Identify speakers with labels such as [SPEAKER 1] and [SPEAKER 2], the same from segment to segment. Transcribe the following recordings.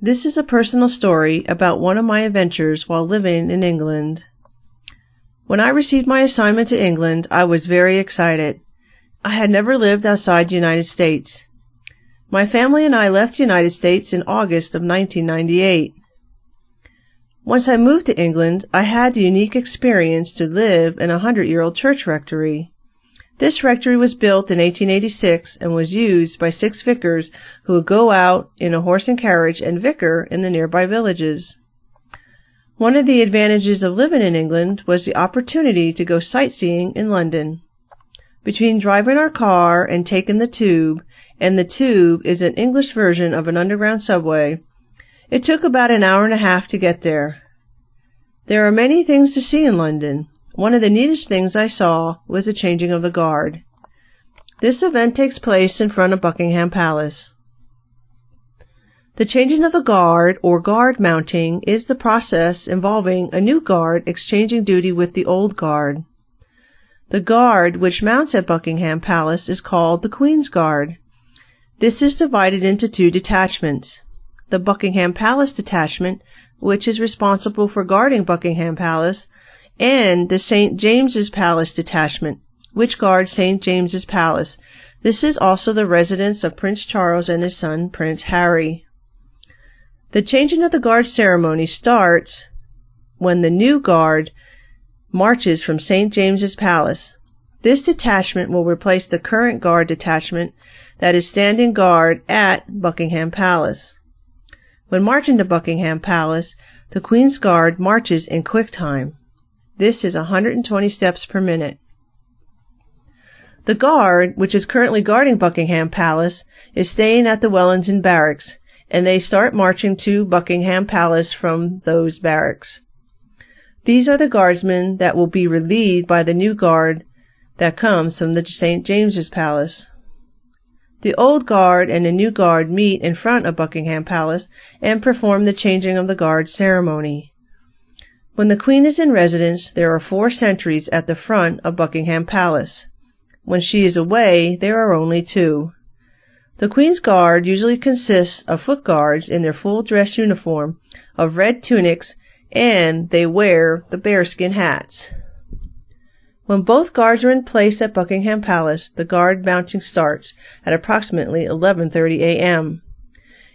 [SPEAKER 1] This is a personal story about one of my adventures while living in England. When I received my assignment to England, I was very excited. I had never lived outside the United States. My family and I left the United States in August of 1998. Once I moved to England, I had the unique experience to live in a 100-year-old church rectory. This rectory was built in 1886 and was used by 6 vicars who would go out in a horse and carriage and vicar in the nearby villages. One of the advantages of living in England was the opportunity to go sightseeing in London. Between driving our car and taking the Tube, and the Tube is an English version of an underground subway, it took about an hour and a half to get there. There are many things to see in London. One of the neatest things I saw was the changing of the guard. This event takes place in front of Buckingham Palace. The changing of the guard, or guard mounting, is the process involving a new guard exchanging duty with the old guard. The guard which mounts at Buckingham Palace is called the Queen's Guard. This is divided into 2 detachments. The Buckingham Palace detachment, which is responsible for guarding Buckingham Palace, and the St. James's Palace detachment, which guards St. James's Palace. This is also the residence of Prince Charles and his son, Prince Harry. The changing of the guard ceremony starts when the new guard marches from St. James's Palace. This detachment will replace the current guard detachment that is standing guard at Buckingham Palace. When marching to Buckingham Palace, the Queen's Guard marches in quick time. This is 120 steps per minute. The guard, which is currently guarding Buckingham Palace, is staying at the Wellington Barracks, and they start marching to Buckingham Palace from those barracks. These are the guardsmen that will be relieved by the new guard that comes from the St. James's Palace. The old guard and the new guard meet in front of Buckingham Palace and perform the changing of the guard ceremony. When the Queen is in residence, there are 4 sentries at the front of Buckingham Palace. When she is away, there are only 2. The Queen's Guard usually consists of foot guards in their full dress uniform of red tunics, and they wear the bearskin hats. When both guards are in place at Buckingham Palace, the guard mounting starts at approximately 11:30 a.m.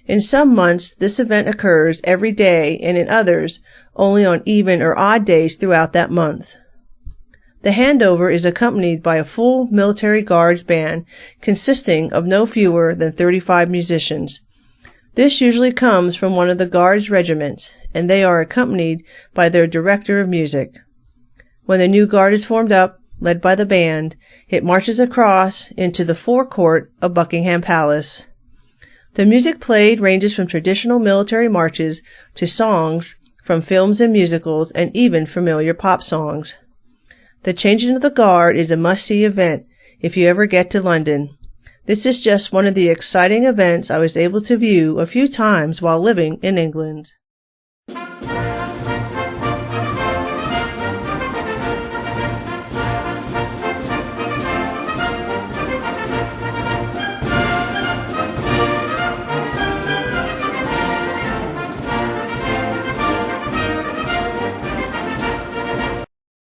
[SPEAKER 1] In some months, this event occurs every day, and in others, only on even or odd days throughout that month. The handover is accompanied by a full military guards band consisting of no fewer than 35 musicians. This usually comes from one of the guards' regiments, and they are accompanied by their director of music. When the new guard is formed up, led by the band, it marches across into the forecourt of Buckingham Palace. The music played ranges from traditional military marches to songs from films and musicals, and even familiar pop songs. The changing of the guard is a must-see event if you ever get to London. This is just one of the exciting events I was able to view a few times while living in England.